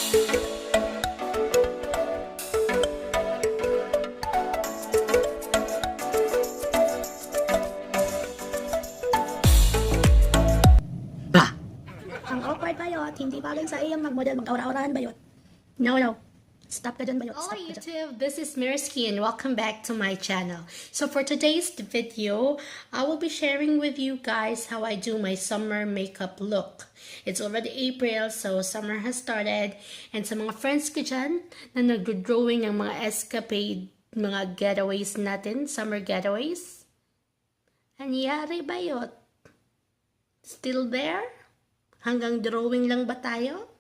Ang awkward bayot, hindi bagay sa iyang mag-model, mag-aura-aurahan bayot. No. Stop ka dyan bayot. Hello Stop ka dyan. YouTube, this is Mirsky and welcome back to my channel. So for today's video, I will be sharing with you guys how I do my summer makeup look. It's already April, so summer has started. And sa mga friends ko dyan na nag-drawing ng mga escapade, mga getaways natin, summer getaways. Anyari bayot? Still there? Hanggang drawing lang ba tayo?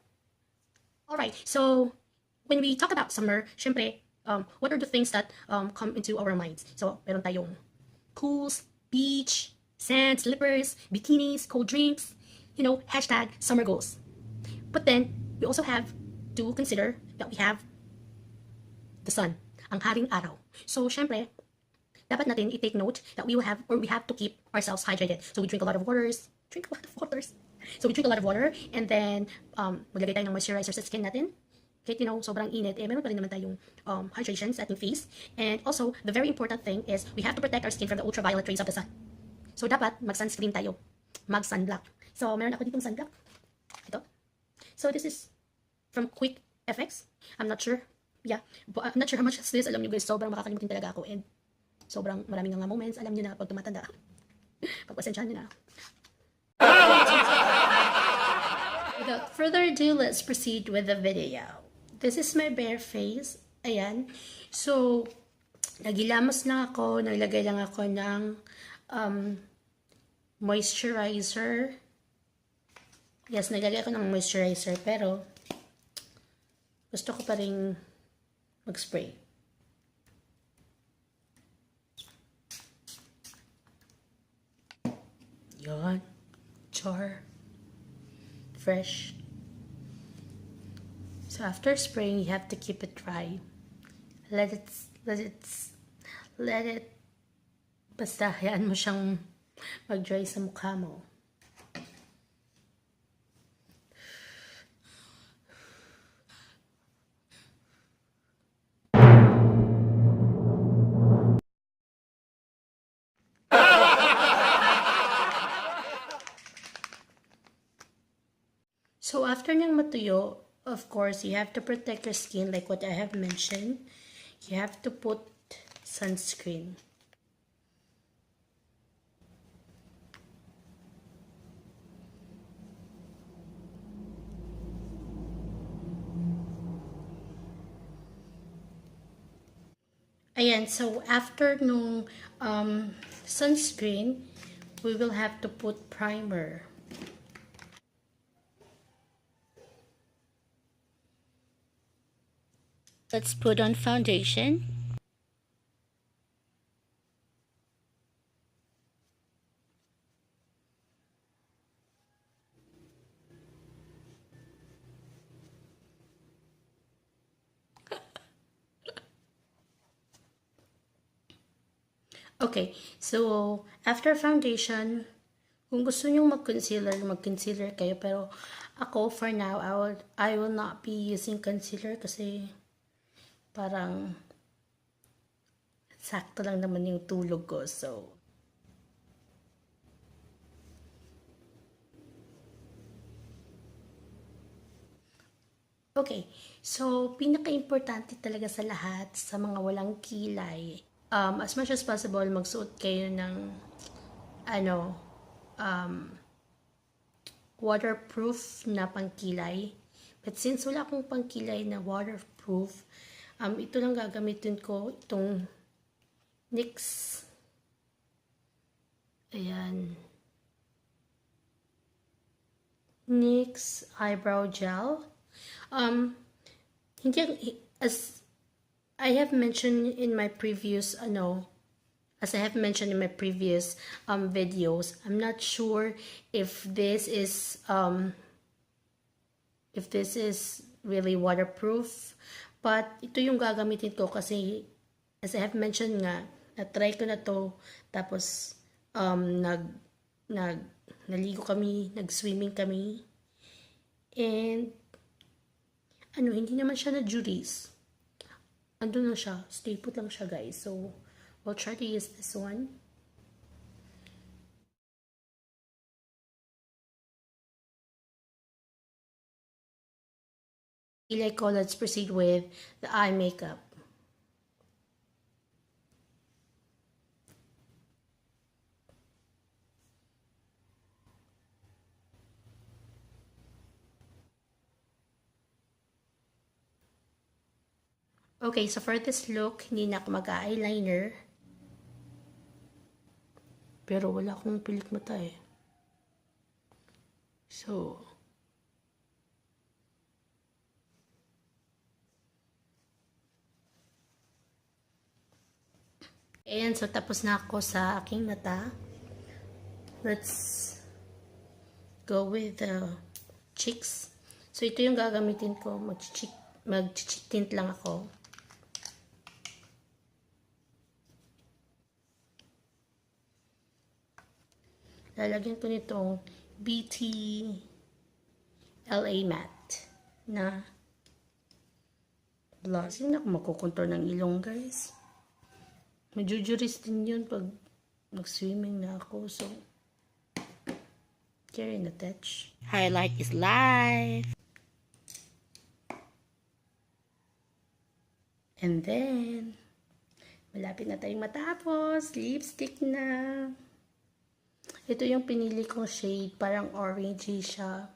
Alright, so when we talk about summer, syempre, what are the things that come into our minds? So, meron tayong pools, beach, sand, slippers, bikinis, cold drinks, hashtag summer goals. But then, we also have to consider that we have the sun, ang haring araw. So, syempre, dapat natin i-take note that we have to keep ourselves hydrated. So, we drink a lot of waters. So, we drink a lot of water, and then, maglagay tayo ng moisturizer sa skin natin. Kahit, sobrang init, meron pa rin naman tayong hydration sa ating face. And also, the very important thing is, we have to protect our skin from the ultraviolet rays of the sun. So, dapat, mag-sunscreen tayo. Mag-sunblock. So, meron ako ditong sunblock. Ito. So, this is from Quick FX. I'm not sure. Yeah. I'm not sure how much is this. Alam nyo guys, sobrang makakalimutin talaga ako. And, sobrang maraming nga moments. Alam nyo na, pag tumatanda. Pagpasensyahan nyo na. Without further ado, let's proceed with the video. This is my bare face. Ayan. So, nagilamos lang ako. Naglagay lang ako ng moisturizer. Yes, naglagay ako ng moisturizer. Pero, gusto ko pa rin mag-spray. Yan. Char. Fresh. So after spraying, you have to keep it dry. Let it basta hayaan mo siyang mag-dry sa mukha mo. So after niyang matuyo, of course, you have to protect your skin like what I have mentioned. You have to put sunscreen. Ayan, so after nung sunscreen, we will have to put primer. Let's put on foundation. Okay, so after foundation, kung gusto nyong mag-concealer kayo. Pero ako, for now, I will not be using concealer kasi parang sakto lang naman yung tulog ko. So, okay. So, pinaka-importante talaga sa lahat, sa mga walang kilay, as much as possible, magsuot kayo ng waterproof na pangkilay. But since wala akong pangkilay na waterproof, ito lang gagamitin ko, itong NYX. Ayan. NYX Eyebrow Gel. As I have mentioned in my previous, videos, I'm not sure if this is really waterproof. But ito yung gagamitin ko kasi, as I have mentioned nga, na-try ko na to, tapos naligo kami, nag-swimming kami, and ano, hindi naman siya na-juice. Ando na siya. Stay put lang siya, guys. So, we'll try to use this one. Like, let's proceed with the eye makeup. Okay, so for this look, hindi na ako mag-eyeliner. Pero wala akong pilik mata eh. So, ayan, so tapos na ako sa aking mata. Let's go with the cheeks. So, ito yung gagamitin ko. Mag-cheek tint lang ako. Lalagyan ko nitong BT LA Matte na blush. Hindi na ako makukontor ng ilong, guys. Majujuris din yun pag nag-swimming na ako. So, care in a touch. Highlight is life. And then, malapit na tayong matapos. Lipstick na. Ito yung pinili kong shade. Parang orangey siya.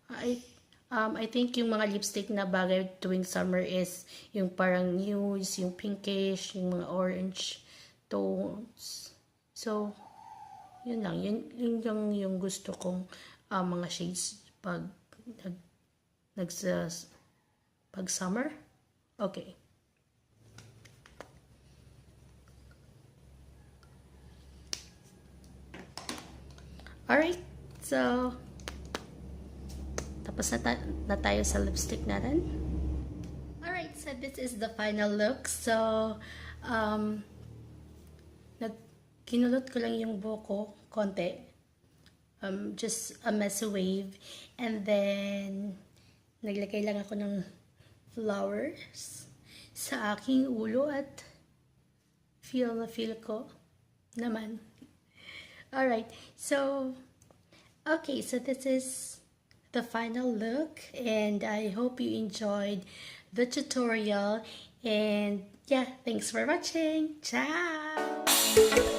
I think yung mga lipstick na bagay tuwing summer is yung parang nudes, yung pinkish, yung mga orange tones. So, yun lang. Yun yung gusto kong mga shades pag pag summer. Okay. Alright. So, tapos na tayo sa lipstick natin. Alright, so this is the final look. So, kinulot ko lang yung buhok ko, konti. Just a messy wave. And then, naglagay lang ako ng flowers sa aking ulo at feel ko naman. Alright, so, okay, so this is the final look, and I hope you enjoyed the tutorial, and yeah, thanks for watching. Ciao!